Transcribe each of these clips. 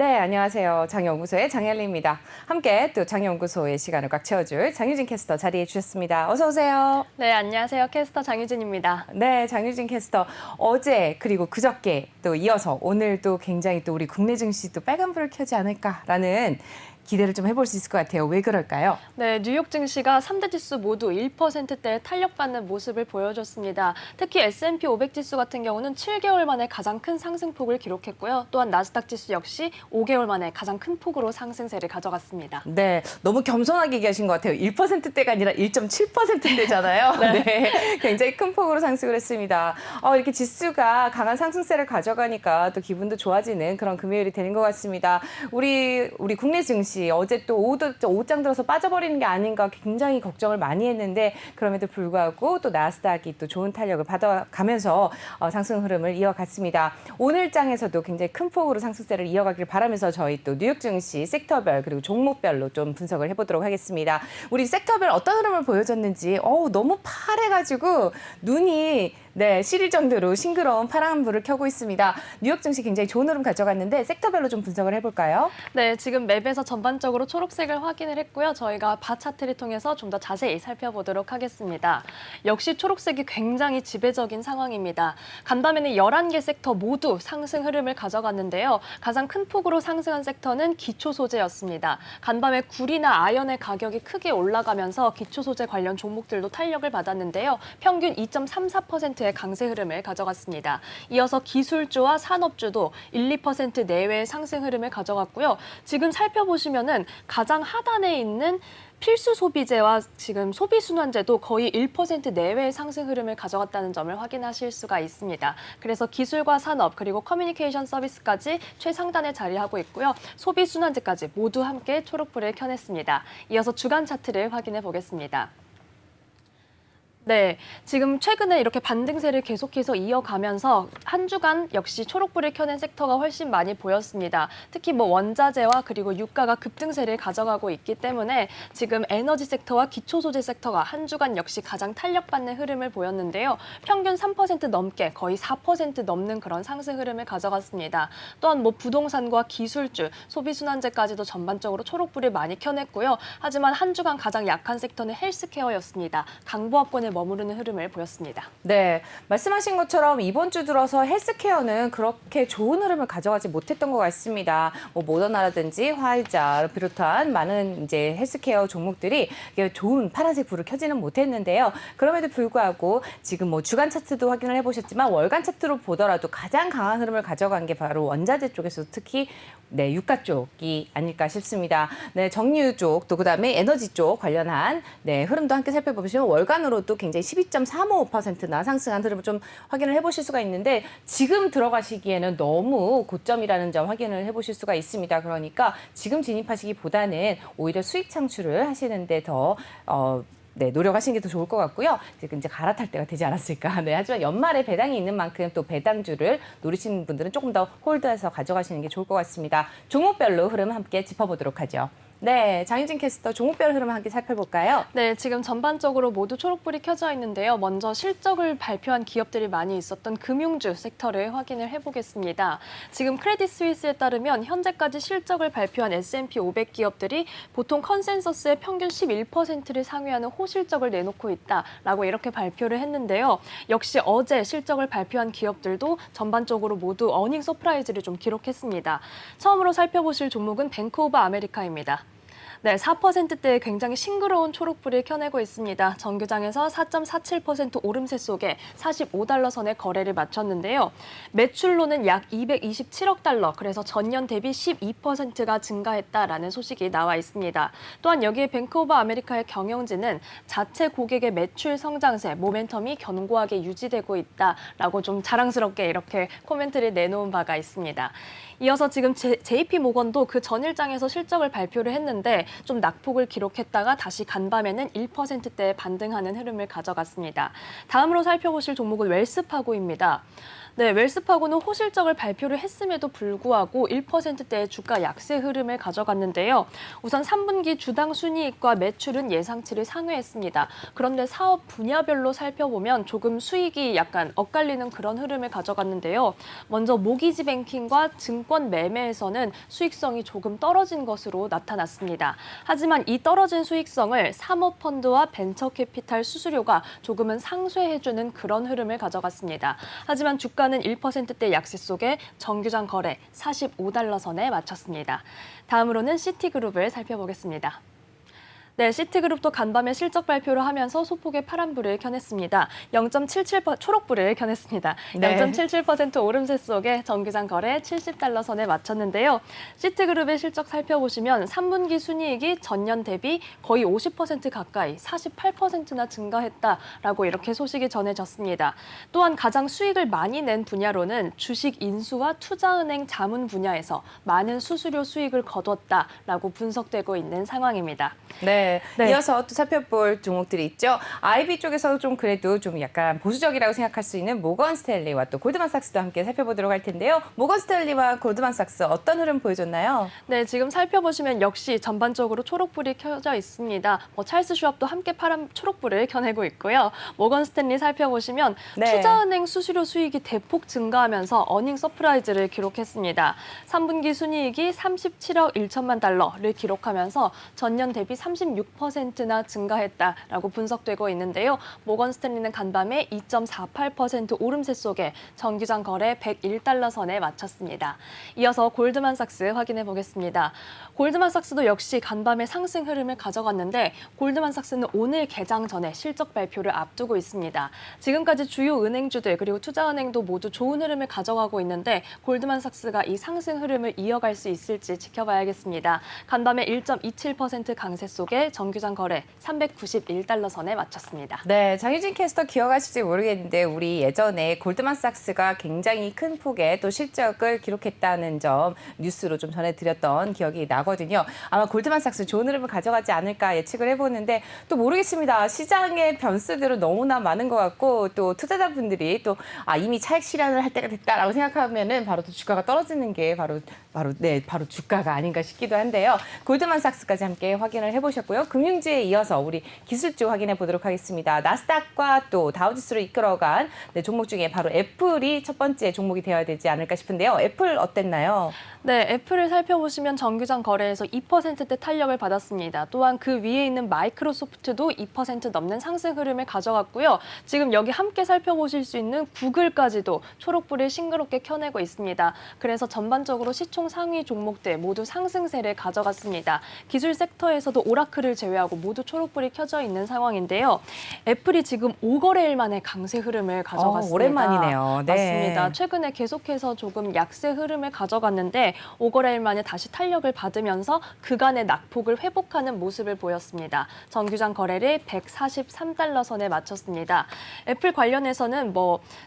네, 안녕하세요. 장연구소의 장현리입니다. 함께 또 장연구소의 시간을 꽉 채워줄 장유진 캐스터 자리해 주셨습니다. 어서 오세요. 네, 안녕하세요. 캐스터 장유진입니다. 네, 장유진 캐스터 어제 그리고 그저께 또 이어서 오늘도 굉장히 또 우리 국내 증시 또 빨간불을 켜지 않을까라는 기대를 좀 해볼 수 있을 것 같아요. 왜 그럴까요? 네, 뉴욕 증시가 3대 지수 모두 1%대 탄력받는 모습을 보여줬습니다. 특히 S&P 500 지수 같은 경우는 7개월 만에 가장 큰 상승폭을 기록했고요. 또한 나스닥 지수 역시 5개월 만에 가장 큰 폭으로 상승세를 가져갔습니다. 네, 너무 겸손하게 얘기하신 것 같아요. 1%대가 아니라 1.7%대잖아요. 네. 굉장히 큰 폭으로 상승을 했습니다. 이렇게 지수가 강한 상승세를 가져가니까 또 기분도 좋아지는 그런 금요일이 되는 것 같습니다. 우리 국내 증시 어제 또 오장 들어서 빠져버리는 게 아닌가 굉장히 걱정을 많이 했는데 그럼에도 불구하고 또 나스닥이 또 좋은 탄력을 받아가면서 상승 흐름을 이어갔습니다. 오늘 장에서도 굉장히 큰 폭으로 상승세를 이어가길 바라면서 저희 또 뉴욕 증시 섹터별 그리고 종목별로 좀 분석을 해보도록 하겠습니다. 우리 섹터별 어떤 흐름을 보여줬는지 너무 파래가지고 눈이 시릴 정도로 싱그러운 파란불을 켜고 있습니다. 뉴욕 증시 굉장히 좋은 흐름 가져갔는데 섹터별로 좀 분석을 해볼까요? 네, 지금 맵에서 전반적으로 초록색을 확인을 했고요. 저희가 바 차트를 통해서 좀 더 자세히 살펴보도록 하겠습니다. 역시 초록색이 굉장히 지배적인 상황입니다. 간밤에는 11개 섹터 모두 상승 흐름을 가져갔는데요. 가장 큰 폭으로 상승한 섹터는 기초 소재였습니다. 간밤에 구리나 아연의 가격이 크게 올라가면서 기초 소재 관련 종목들도 탄력을 받았는데요. 평균 2.34%의 강세 흐름을 가져갔습니다. 이어서 기술주와 산업주도 1, 2% 내외의 상승 흐름을 가져갔고요. 지금 살펴보시면은 가장 하단에 있는 필수 소비재와 지금 소비순환재도 거의 1% 내외의 상승 흐름을 가져갔다는 점을 확인하실 수가 있습니다. 그래서 기술과 산업 그리고 커뮤니케이션 서비스까지 최상단에 자리하고 있고요. 소비순환재까지 모두 함께 초록불을 켜냈습니다. 이어서 주간 차트를 확인해 보겠습니다. 네, 지금 최근에 이렇게 반등세를 계속해서 이어가면서 한 주간 역시 초록불을 켜낸 섹터가 훨씬 많이 보였습니다. 특히 원자재와 그리고 유가가 급등세를 가져가고 있기 때문에 지금 에너지 섹터와 기초소재 섹터가 한 주간 역시 가장 탄력받는 흐름을 보였는데요. 평균 3% 넘게 거의 4% 넘는 그런 상승 흐름을 가져갔습니다. 또한 부동산과 기술주, 소비순환재까지도 전반적으로 초록불을 많이 켜냈고요. 하지만 한 주간 가장 약한 섹터는 헬스케어였습니다. 강보합권에 머무르는 흐름을 보였습니다. 네, 말씀하신 것처럼 이번 주 들어서 헬스케어는 그렇게 좋은 흐름을 가져가지 못했던 것 같습니다. 모더나라든지 화이자를 비롯한 많은 이제 헬스케어 종목들이 좋은 파란색 불을 켜지는 못했는데요. 그럼에도 불구하고 지금 주간 차트도 확인을 해보셨지만 월간 차트로 보더라도 가장 강한 흐름을 가져간 게 바로 원자재 쪽에서 특히 유가 쪽이 아닐까 싶습니다. 네, 정유 쪽, 또 그다음에 에너지 쪽 관련한 흐름도 함께 살펴보시면 월간으로도 굉장히 12.35%나 상승한 흐름을 좀 확인을 해보실 수가 있는데 지금 들어가시기에는 너무 고점이라는 점 확인을 해보실 수가 있습니다. 그러니까 지금 진입하시기보다는 오히려 수익 창출을 하시는데 더 노력하시는 게 더 좋을 것 같고요. 이제 갈아탈 때가 되지 않았을까. 하지만 연말에 배당이 있는 만큼 또 배당주를 노리시는 분들은 조금 더 홀드해서 가져가시는 게 좋을 것 같습니다. 종목별로 흐름 함께 짚어보도록 하죠. 네, 장유진 캐스터 종목별 흐름 함께 살펴볼까요? 네, 지금 전반적으로 모두 초록불이 켜져 있는데요. 먼저 실적을 발표한 기업들이 많이 있었던 금융주 섹터를 확인을 해보겠습니다. 지금 크레딧 스위스에 따르면 현재까지 실적을 발표한 S&P 500 기업들이 보통 컨센서스의 평균 11%를 상회하는 호실적을 내놓고 있다라고 이렇게 발표를 했는데요. 역시 어제 실적을 발표한 기업들도 전반적으로 모두 어닝 서프라이즈를 좀 기록했습니다. 처음으로 살펴보실 종목은 뱅크 오브 아메리카입니다. 네, 4%대의 굉장히 싱그러운 초록불을 켜내고 있습니다. 정규장에서 4.47% 오름세 속에 45달러 선의 거래를 마쳤는데요. 매출로는 약 227억 달러, 그래서 전년 대비 12%가 증가했다라는 소식이 나와 있습니다. 또한 여기에 뱅크 오브 아메리카의 경영진은 자체 고객의 매출 성장세, 모멘텀이 견고하게 유지되고 있다라고 좀 자랑스럽게 이렇게 코멘트를 내놓은 바가 있습니다. 이어서 지금 JP 모건도 그 전일장에서 실적을 발표를 했는데 좀 낙폭을 기록했다가 다시 간밤에는 1%대에 반등하는 흐름을 가져갔습니다. 다음으로 살펴보실 종목은 웰스파고입니다. 네, 웰스파고는 호실적을 발표를 했음에도 불구하고 1%대의 주가 약세 흐름을 가져갔는데요. 우선 3분기 주당 순이익과 매출은 예상치를 상회했습니다. 그런데 사업 분야별로 살펴보면 조금 수익이 약간 엇갈리는 그런 흐름을 가져갔는데요. 먼저 모기지 뱅킹과 증권 매매에서는 수익성이 조금 떨어진 것으로 나타났습니다. 하지만 이 떨어진 수익성을 사모펀드와 벤처캐피탈 수수료가 조금은 상쇄해주는 그런 흐름을 가져갔습니다. 하지만 주가는 1%대 약세 속에 정규장 거래 45달러 선에 마쳤습니다. 다음으로는 시티그룹을 살펴보겠습니다. 네, 시티그룹도 간밤에 실적 발표를 하면서 소폭의 파란불을 켜냈습니다. 0.77% 초록불을 켜냈습니다. 네. 0.77% 오름세 속에 정규장 거래 70달러 선에 마쳤는데요. 시티그룹의 실적 살펴보시면 3분기 순이익이 전년 대비 거의 50% 가까이 48%나 증가했다라고 이렇게 소식이 전해졌습니다. 또한 가장 수익을 많이 낸 분야로는 주식 인수와 투자은행 자문 분야에서 많은 수수료 수익을 거뒀다라고 분석되고 있는 상황입니다. 네. 네. 이어서 또 살펴볼 종목들이 있죠. IB 쪽에서 좀 그래도 좀 약간 보수적이라고 생각할 수 있는 모건 스탠리와 또 골드만삭스도 함께 살펴보도록 할 텐데요. 모건 스탠리와 골드만삭스 어떤 흐름 보여줬나요? 네, 지금 살펴보시면 역시 전반적으로 초록불이 켜져 있습니다. 찰스 슈왑도 함께 파란 초록불을 켜내고 있고요. 모건 스탠리 살펴보시면 네. 투자은행 수수료 수익이 대폭 증가하면서 어닝 서프라이즈를 기록했습니다. 3분기 순이익이 37억 1천만 달러를 기록하면서 전년 대비 36%나 증가했다라고 분석되고 있는데요. 모건 스탠리는 간밤에 2.48% 오름세 속에 정기장 거래 101달러 선에 마쳤습니다. 이어서 골드만삭스 확인해 보겠습니다. 골드만삭스도 역시 간밤에 상승 흐름을 가져갔는데 골드만삭스는 오늘 개장 전에 실적 발표를 앞두고 있습니다. 지금까지 주요 은행주들 그리고 투자은행도 모두 좋은 흐름을 가져가고 있는데 골드만삭스가 이 상승 흐름을 이어갈 수 있을지 지켜봐야겠습니다. 간밤에 1.27% 강세 속에 정규장 거래 391달러 선에 마쳤습니다. 네, 장유진 캐스터 기억하실지 모르겠는데 우리 예전에 골드만삭스가 굉장히 큰 폭의 또 실적을 기록했다는 점 뉴스로 좀 전해드렸던 기억이 나거든요. 아마 골드만삭스 좋은 흐름을 가져가지 않을까 예측을 해보는데 또 모르겠습니다. 시장의 변수들은 너무나 많은 것 같고 또 투자자분들이 또 이미 차익 실현을 할 때가 됐다라고 생각하면은 바로 또 주가가 떨어지는 게 바로 주가가 아닌가 싶기도 한데요. 골드만삭스까지 함께 확인을 해보셨고요. 금융주에 이어서 우리 기술주 확인해 보도록 하겠습니다. 나스닥과 또 다우지수를 이끌어간 종목 중에 바로 애플이 첫 번째 종목이 되어야 되지 않을까 싶은데요. 애플 어땠나요? 네, 애플을 살펴보시면 정규장 거래에서 2%대 탄력을 받았습니다. 또한 그 위에 있는 마이크로소프트도 2% 넘는 상승 흐름을 가져갔고요. 지금 여기 함께 살펴보실 수 있는 구글까지도 초록불을 싱그럽게 켜내고 있습니다. 그래서 전반적으로 시총 상위 종목들 모두 상승세를 가져갔습니다. 기술 섹터에서도 오라클을 제외하고 모두 초록불이 켜져 있는 상황인데요. 애플이 지금 5거래일 만에 강세 흐름을 가져갔습니다. 오랜만이네요. 네. 맞습니다. 최근에 계속해서 조금 약세 흐름을 가져갔는데 5거래일 만에 다시 탄력을 받으면서 그간의 낙폭을 회복하는 모습을 보였습니다. 정규장 거래를 143달러 선에 마쳤습니다. 애플 관련해서는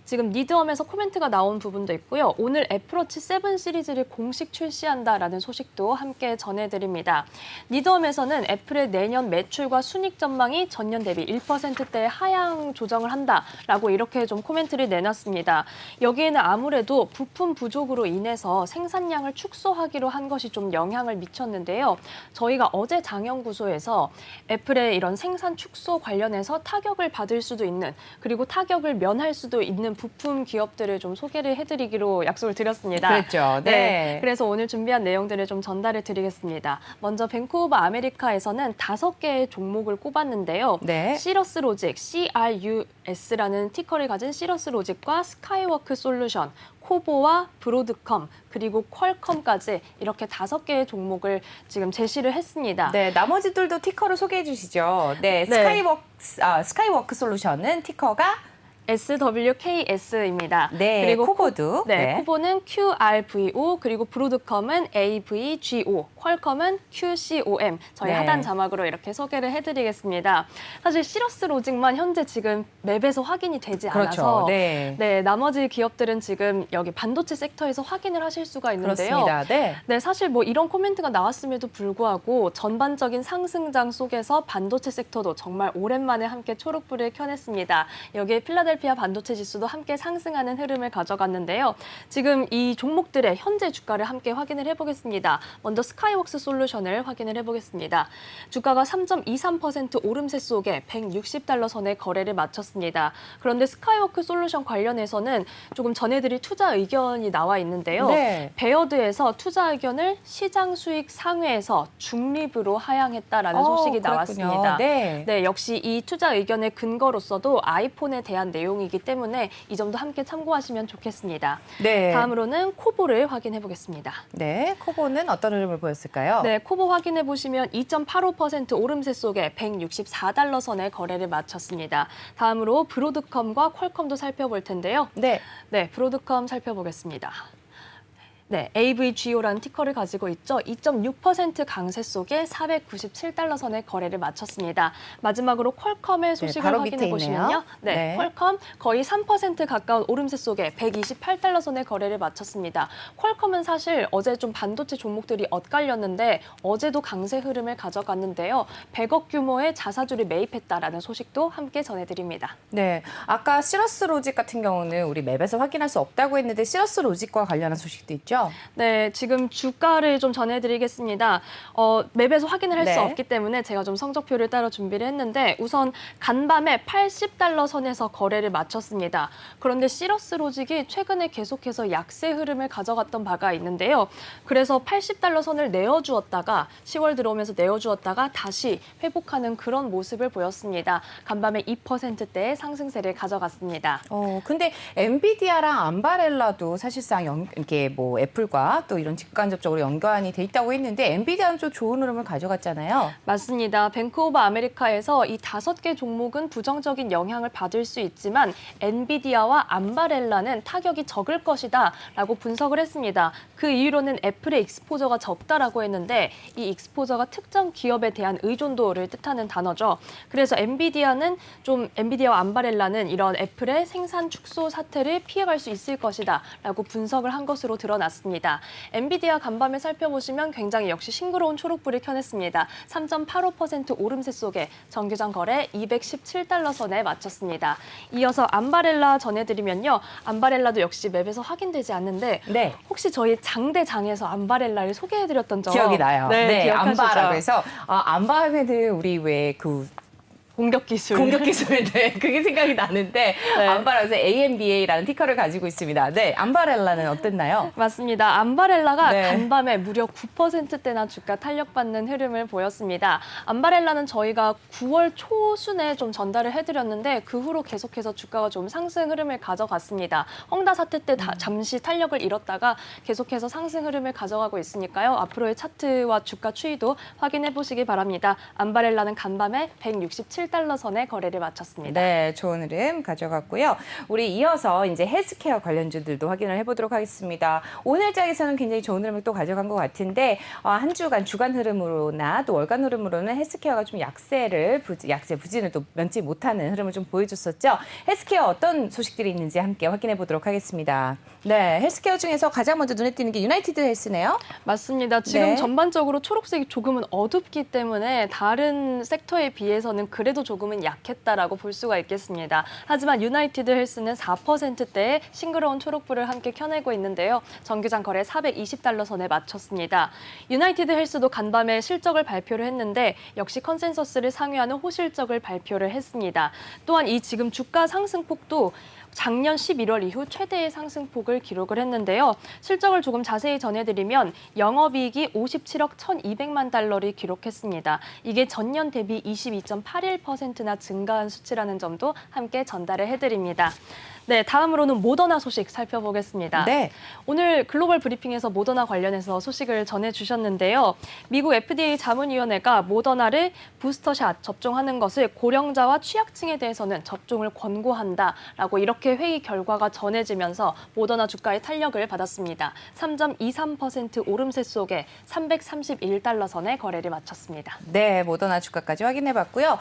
지금 니드엄에서 코멘트가 나온 부분도 있고요. 오늘 애플워치 7 시리즈를 공식 출시한다라는 소식도 함께 전해드립니다. 니드엄에서는 애플의 내년 매출과 순익 전망이 전년 대비 1%대 하향 조정을 한다라고 이렇게 좀 코멘트를 내놨습니다. 여기에는 아무래도 부품 부족으로 인해서 생산량을 축소하기로 한 것이 좀 영향을 미쳤는데요. 저희가 어제 장연구소에서 애플의 이런 생산 축소 관련해서 타격을 받을 수도 있는 그리고 타격을 면할 수도 있는 부품 기업들을 좀 소개를 해드리기로 약속을 드렸습니다. 그렇죠. 네. 그래서 오늘 준비한 내용들을 좀 전달해 드리겠습니다. 먼저 뱅크 오브 아메리카에서는 5개의 종목을 꼽았는데요. 네. 시러스 로직, CRUS라는 티커를 가진 시러스 로직과 스카이워크 솔루션, 코보와 브로드컴, 그리고 퀄컴까지 이렇게 5개의 종목을 지금 제시를 했습니다. 네, 나머지들도 티커를 소개해 주시죠. 네, 네. 스카이워크 솔루션은 티커가 SWKS입니다. 네, 그리고 코보도. 네. 코보는 QRVO, 그리고 브로드컴은 AVGO, 퀄컴은 QCOM. 저희 네. 하단 자막으로 이렇게 소개를 해드리겠습니다. 사실 시러스 로직만 현재 지금 맵에서 확인이 되지 않아서 그렇죠. 네. 나머지 기업들은 지금 여기 반도체 섹터에서 확인을 하실 수가 있는데요. 그렇습니다. 네. 네, 사실 이런 코멘트가 나왔음에도 불구하고 전반적인 상승장 속에서 반도체 섹터도 정말 오랜만에 함께 초록불을 켜냈습니다. 여기에 필라델피아 필라델피아 반도체 지수도 함께 상승하는 흐름을 가져갔는데요. 지금 이 종목들의 현재 주가를 함께 확인을 해보겠습니다. 먼저 스카이웍스 솔루션을 확인을 해보겠습니다. 주가가 3.23% 오름세 속에 160달러 선의 거래를 마쳤습니다. 그런데 스카이워크 솔루션 관련해서는 조금 전해드릴 투자 의견이 나와 있는데요. 네. 베어드에서 투자 의견을 시장 수익 상회에서 중립으로 하향했다라는 소식이 그랬군요. 나왔습니다. 네. 네, 역시 이 투자 의견의 근거로서도 아이폰에 대한 내용이기 때문에 이 점도 함께 참고하시면 좋겠습니다. 네. 다음으로는 코보를 확인해 보겠습니다. 네, 코보는 어떤 흐름을 보였을까요? 네, 코보 확인해 보시면 2.85% 오름세 속에 164달러 선의 거래를 마쳤습니다. 다음으로 브로드컴과 퀄컴도 살펴볼 텐데요. 네. 네, 브로드컴 살펴보겠습니다. 네, AVGO라는 티커를 가지고 있죠. 2.6% 강세 속에 497달러 선의 거래를 마쳤습니다. 마지막으로 퀄컴의 소식을 바로 확인해 밑에 보시면요. 있네요. 네, 네. 퀄컴 거의 3% 가까운 오름세 속에 128달러 선의 거래를 마쳤습니다. 퀄컴은 사실 어제 좀 반도체 종목들이 엇갈렸는데 어제도 강세 흐름을 가져갔는데요. 100억 규모의 자사주를 매입했다라는 소식도 함께 전해드립니다. 네, 아까 시러스 로직 같은 경우는 우리 맵에서 확인할 수 없다고 했는데 시러스 로직과 관련한 소식도 있죠? 네, 지금 주가를 좀 전해드리겠습니다. 맵에서 확인을 할 수 네. 없기 때문에 제가 좀 성적표를 따로 준비를 했는데 우선 간밤에 80달러 선에서 거래를 마쳤습니다. 그런데 시러스 로직이 최근에 계속해서 약세 흐름을 가져갔던 바가 있는데요. 그래서 80달러 선을 내어주었다가 10월 들어오면서 내어주었다가 다시 회복하는 그런 모습을 보였습니다. 간밤에 2%대의 상승세를 가져갔습니다. 근데 엔비디아랑 암바렐라도 사실상 이렇게 뭐 애플과 또 이런 직간접적으로 연관이 돼 있다고 했는데 엔비디아는 좀 좋은 흐름을 가져갔잖아요. 맞습니다. 뱅크 오브 아메리카에서 이 5개 종목은 부정적인 영향을 받을 수 있지만 엔비디아와 암바렐라는 타격이 적을 것이다 라고 분석을 했습니다. 그 이유로는 애플의 익스포저가 적다라고 했는데 이 익스포저가 특정 기업에 대한 의존도를 뜻하는 단어죠. 그래서 엔비디아와 암바렐라는 이런 애플의 생산 축소 사태를 피해갈 수 있을 것이다 라고 분석을 한 것으로 드러났습니다. 엔비디아 간밤에 살펴보시면 굉장히 역시 싱그러운 초록불을 켜냈습니다. 3.85% 오름세 속에 정규장 거래 217달러 선에 마쳤습니다. 이어서 암바렐라 전해드리면요. 암바렐라도 역시 맵에서 확인되지 않는데 네. 혹시 저희 장대장에서 암바렐라를 소개해드렸던 점 기억이 나요. 네, 기억하시죠? 암바라고 해서 암바 하면은 우리 왜 공격 기술. 네, 그게 생각이 나는데 네. 암바라에서 AMBA라는 티커를 가지고 있습니다. 네, 암바렐라는 어땠나요? 맞습니다. 암바렐라가 네. 간밤에 무려 9%대나 주가 탄력받는 흐름을 보였습니다. 암바렐라는 저희가 9월 초순에 좀 전달을 해드렸는데 그 후로 계속해서 주가가 좀 상승 흐름을 가져갔습니다. 헝다 사태 때 잠시 탄력을 잃었다가 계속해서 상승 흐름을 가져가고 있으니까요. 앞으로의 차트와 주가 추이도 확인해 보시기 바랍니다. 암바렐라는 간밤에 167달러 선에 거래를 마쳤습니다. 네, 좋은 흐름 가져갔고요. 우리 이어서 이제 헬스케어 관련주들도 확인을 해보도록 하겠습니다. 오늘 장에서는 굉장히 좋은 흐름을 또 가져간 것 같은데 한 주간 주간 흐름으로나 또 월간 흐름으로는 헬스케어가 좀 약세 부진을 또 면치 못하는 흐름을 좀 보여줬었죠. 헬스케어 어떤 소식들이 있는지 함께 확인해 보도록 하겠습니다. 네, 헬스케어 중에서 가장 먼저 눈에 띄는 게 유나이티드 헬스네요. 맞습니다. 지금 네. 전반적으로 초록색이 조금은 어둡기 때문에 다른 섹터에 비해서는 그래도 조금은 약했다라고 볼 수가 있겠습니다. 하지만 유나이티드 헬스는 4%대의 싱그러운 초록불을 함께 켜내고 있는데요. 정규장 거래 420달러 선에 마쳤습니다. 유나이티드 헬스도 간밤에 실적을 발표를 했는데 역시 컨센서스를 상회하는 호실적을 발표를 했습니다. 또한 이 지금 주가 상승폭도 작년 11월 이후 최대의 상승폭을 기록을 했는데요. 실적을 조금 자세히 전해드리면 영업이익이 57억 1,200만 달러를 기록했습니다. 이게 전년 대비 22.81%나 증가한 수치라는 점도 함께 전달을 해드립니다. 네, 다음으로는 모더나 소식 살펴보겠습니다. 네. 오늘 글로벌 브리핑에서 모더나 관련해서 소식을 전해주셨는데요. 미국 FDA 자문위원회가 모더나를 부스터샷 접종하는 것을 고령자와 취약층에 대해서는 접종을 권고한다라고 이렇게 회의 결과가 전해지면서 모더나 주가의 탄력을 받았습니다. 3.23% 오름세 속에 331달러 선에 거래를 마쳤습니다. 네, 모더나 주가까지 확인해봤고요.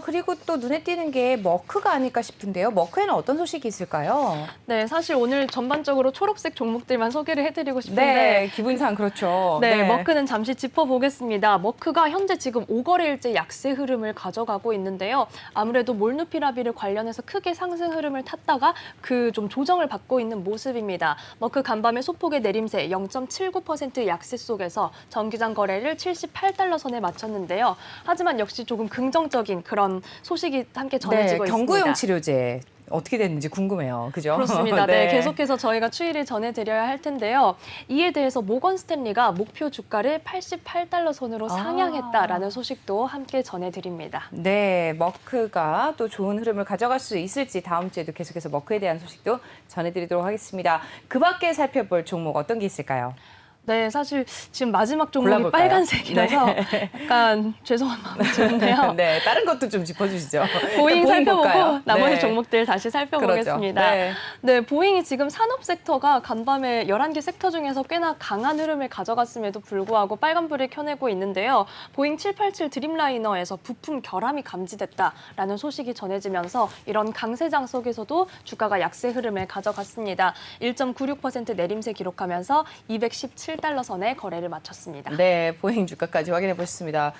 그리고 또 눈에 띄는 게 머크가 아닐까 싶은데요. 머크에는 어떤 소식이 있을까요? 있을까요? 네, 사실 오늘 전반적으로 초록색 종목들만 소개를 해드리고 싶은데 네, 기분상 그렇죠. 네, 머크는 잠시 짚어보겠습니다. 머크가 현재 지금 5거래일째 약세 흐름을 가져가고 있는데요. 아무래도 몰누피라비를 관련해서 크게 상승 흐름을 탔다가 그 좀 조정을 받고 있는 모습입니다. 머크 간밤에 소폭의 내림세 0.79% 약세 속에서 정기장 거래를 78달러 선에 마쳤는데요. 하지만 역시 조금 긍정적인 그런 소식이 함께 전해지고 있습니다. 경구용 치료제. 어떻게 됐는지 궁금해요. 그죠? 그렇습니다. 네, 계속해서 저희가 추이를 전해드려야 할 텐데요. 이에 대해서 모건 스탠리가 목표 주가를 88달러 선으로 상향했다라는 소식도 함께 전해드립니다. 네, 머크가 또 좋은 흐름을 가져갈 수 있을지 다음 주에도 계속해서 머크에 대한 소식도 전해드리도록 하겠습니다. 그 밖에 살펴볼 종목 어떤 게 있을까요? 네, 사실 지금 마지막 종목이 골라볼까요? 빨간색이라서 네. 약간 죄송한 마음이 드는데요. 네, 다른 것도 좀 짚어주시죠. 보잉 살펴보고 볼까요? 나머지 네. 종목들 다시 살펴보겠습니다. 그러죠. 네. 네, 보잉이 지금 산업 섹터가 간밤에 11개 섹터 중에서 꽤나 강한 흐름을 가져갔음에도 불구하고 빨간불을 켜내고 있는데요. 보잉 787 드림라이너에서 부품 결함이 감지됐다라는 소식이 전해지면서 이런 강세장 속에서도 주가가 약세 흐름을 가져갔습니다. 1.96% 내림세 기록하면서 217달러 선에 거래를 마쳤습니다. 네, 보잉 주가까지 확인해 보셨습니다.